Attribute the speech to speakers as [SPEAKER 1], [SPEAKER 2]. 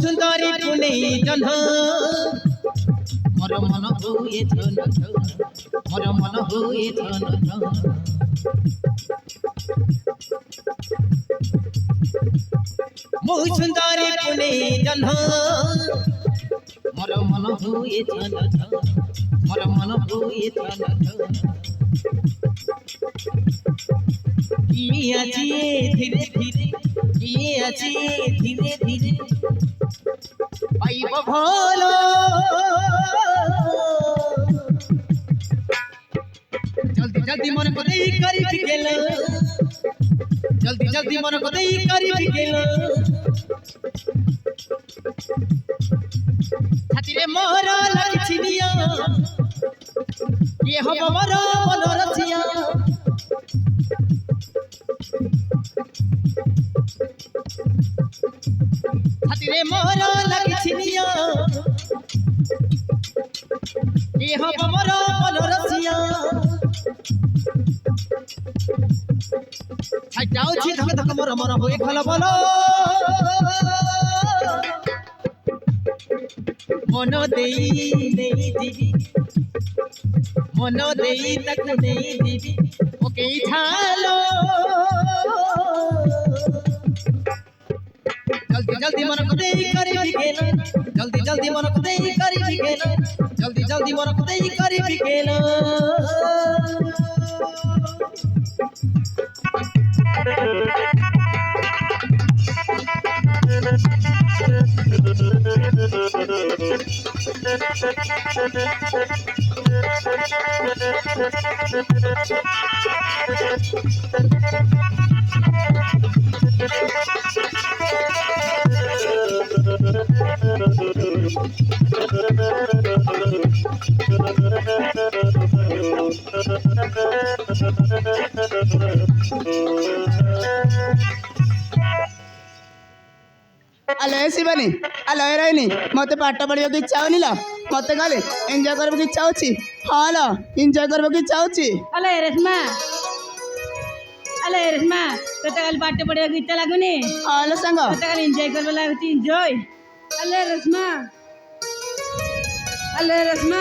[SPEAKER 1] সুন্দরী পুনে জহ্ন মোর মন হুয়ে ঝন ঝন মোর মন হুয়ে ঝন ঝন সুন্দরী পুনে জহ্ন মোর মন হুয়ে ঝন ঝন মোর মন হুয়ে ঝন ঝন কি আছে ধীরে ধীরে কি আছে ধীরে ধীরে পাইব ভালো জলদি জলদি মন করে করি গেল জলদি জলদি মন করে করি গেল ছাতিরে মোর লাগিছি নিয়া কে হব মোর মন রচিয়া ছাতিরে মোর লাগিছি নিয়া কে হব মোর মন রচিয়া ছাইটাউছি ধক ধক মোর মন হয়ে খল বল মন দেই নেই দিবি মন দেই তাকে নেই দিবি ওকে ছালো जल्दी जल्दी मन को देई करी बिकेल जल्दी जल्दी मन को देई करी बिकेल जल्दी जल्दी मन को देई करी बिकेल
[SPEAKER 2] আলো শিবানী আলো এরাইনি মতো পাঠ পড়িବାକୁ ইচ্ছা হଉନି ଲ মতো খালি এনজয় କରିବାକୁ ইচ্ছা হଉଛି ହଁ ଲ এনজয় କରିବାକୁ ইচ্ছা হଉଛି
[SPEAKER 3] আলে রেশমা তোতে কালি পাঠ পড়িବାକୁ ইচ্ছা লাগুনি
[SPEAKER 2] ହଁ ଲ ସାଙ୍ଗ
[SPEAKER 3] তোতে কালি এনজয় କରିବା ଲାଗୁଛି ଏନ୍ଜୟ ଆଲେ ରେଶମା